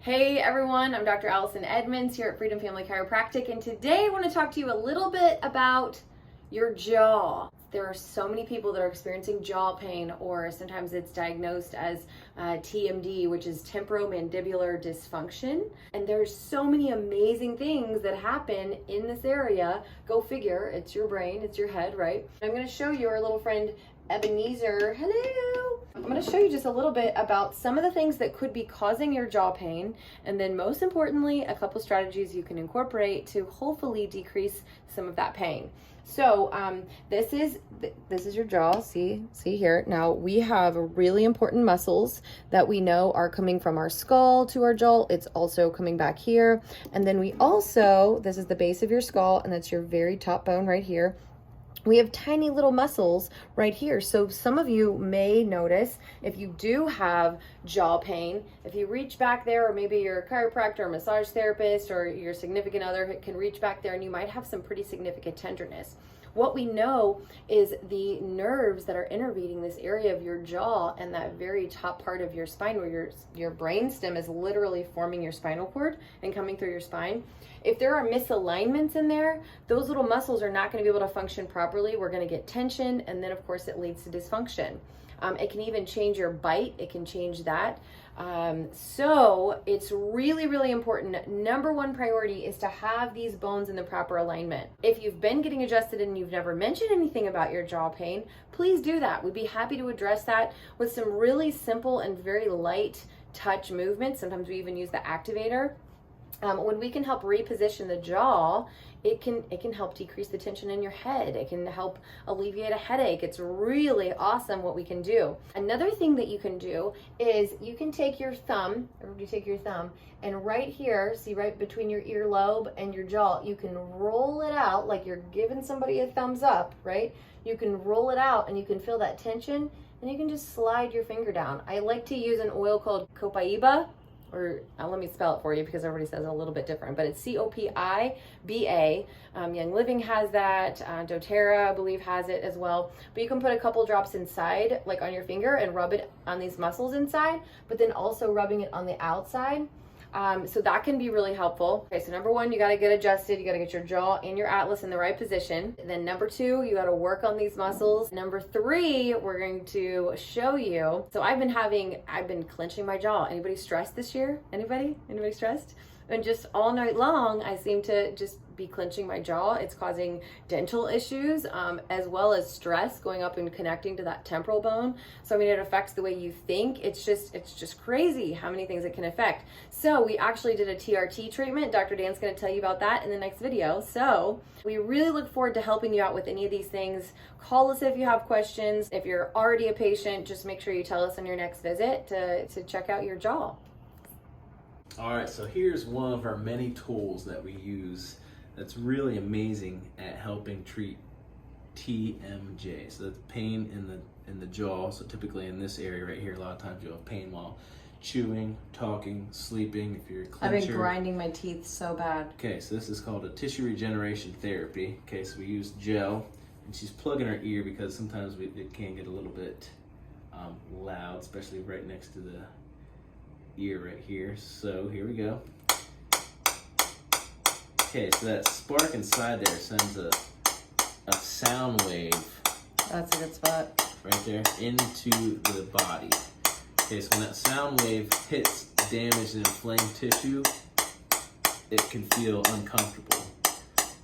Hey everyone, I'm Dr. Allison Edmonds here at Freedom Family Chiropractic, and today I want to talk to you a little bit about your jaw. There are so many people that are experiencing jaw pain, or sometimes it's diagnosed as TMD, which is temporomandibular dysfunction. And there's so many amazing things that happen in this area. Go figure, it's your brain, it's your head, right? I'm going to show you our little friend Ebenezer. Hello! I'm going to show you just a little bit about some of the things that could be causing your jaw pain, and then most importantly, a couple strategies you can incorporate to hopefully decrease some of that pain. So this is your jaw. See here. Now we have really important muscles that we know are coming from our skull to our jaw. It's also coming back here, and then we also, this is the base of your skull, and that's your very top bone right here. We have tiny little muscles right here. So some of you may notice, if you do have jaw pain, if you reach back there, or maybe you're a chiropractor or massage therapist or your significant other can reach back there, and you might have some pretty significant tenderness. What we know is the nerves that are innervating this area of your jaw and that very top part of your spine, where your brain stem is literally forming your spinal cord and coming through your spine. If there are misalignments in there, those little muscles are not going to be able to function properly. We're going to get tension, and then of course it leads to dysfunction. It can even change your bite. It can change that. So it's really, really important. Number one priority is to have these bones in the proper alignment. If you've been getting adjusted and you've never mentioned anything about your jaw pain, please do that. We'd be happy to address that with some really simple and very light touch movements. Sometimes we even use the activator. When we can help reposition the jaw, it can help decrease the tension in your head. It can help alleviate a headache. It's really awesome what we can do. Another thing that you can do is you can take your thumb, and right here, see right between your earlobe and your jaw, you can roll it out like you're giving somebody a thumbs up, right? You can roll it out and you can feel that tension, and you can just slide your finger down. I like to use an oil called Copaiba, or let me spell it for you because everybody says it a little bit different, but it's Copiba. Young Living has that. doTERRA, I believe, has it as well. But you can put a couple drops inside, like on your finger, and rub it on these muscles inside, but then also rubbing it on the outside. So that can be really helpful. Okay, so number one, you got to get adjusted. You got to get your jaw and your atlas in the right position. And then number two, you got to work on these muscles. Number three, we're going to show you. So I've been clenching my jaw. Anybody stressed this year? Anybody stressed? And just all night long, I seem to just be clenching my jaw. It's causing dental issues, as well as stress going up and connecting to that temporal bone. So I mean, it affects the way you think. It's just crazy how many things it can affect. So we actually did a TRT treatment. Dr. Dan's going to tell you about that in the next video. So we really look forward to helping you out with any of these things. Call us if you have questions. If you're already a patient, just make sure you tell us on your next visit to check out your jaw. All right, so here's one of our many tools that we use that's really amazing at helping treat TMJ. So that's pain in the jaw. So typically in this area right here, a lot of times you'll have pain while chewing, talking, sleeping. If you're a clincher. I've been grinding my teeth so bad. Okay, so this is called a tissue regeneration therapy. Okay, so we use gel, and she's plugging her ear because sometimes it can get a little bit loud, especially right next to the ear right here. So here we go. Okay, so that spark inside there sends a sound wave. That's a good spot. Right there into the body. Okay, so when that sound wave hits damaged and inflamed tissue, it can feel uncomfortable.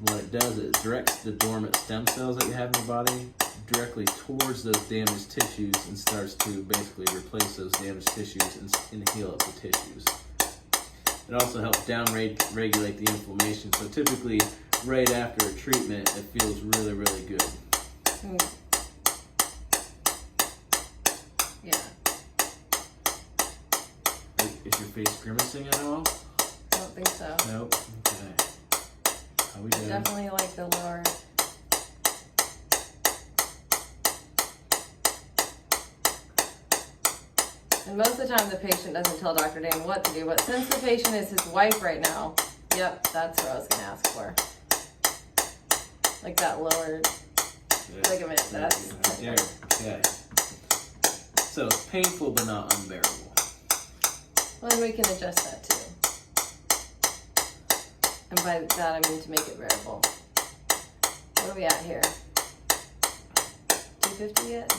What it does is it directs the dormant stem cells that you have in your body directly towards those damaged tissues and starts to basically replace those damaged tissues and heal up the tissues. It also helps down-regulate the inflammation. So typically, right after a treatment, it feels really, really good. Yeah. Is your face grimacing at all? I don't think so. Nope. Okay. How we doing? Definitely like the lower. And most of the time the patient doesn't tell Dr. Dan what to do, but since the patient is his wife right now, yep, that's what I was going to ask for. Like that lower ligament. That's right there. Okay. So it's painful but not unbearable. Well, then we can adjust that too. And by that I mean to make it variable. What are we at here? 250 yet?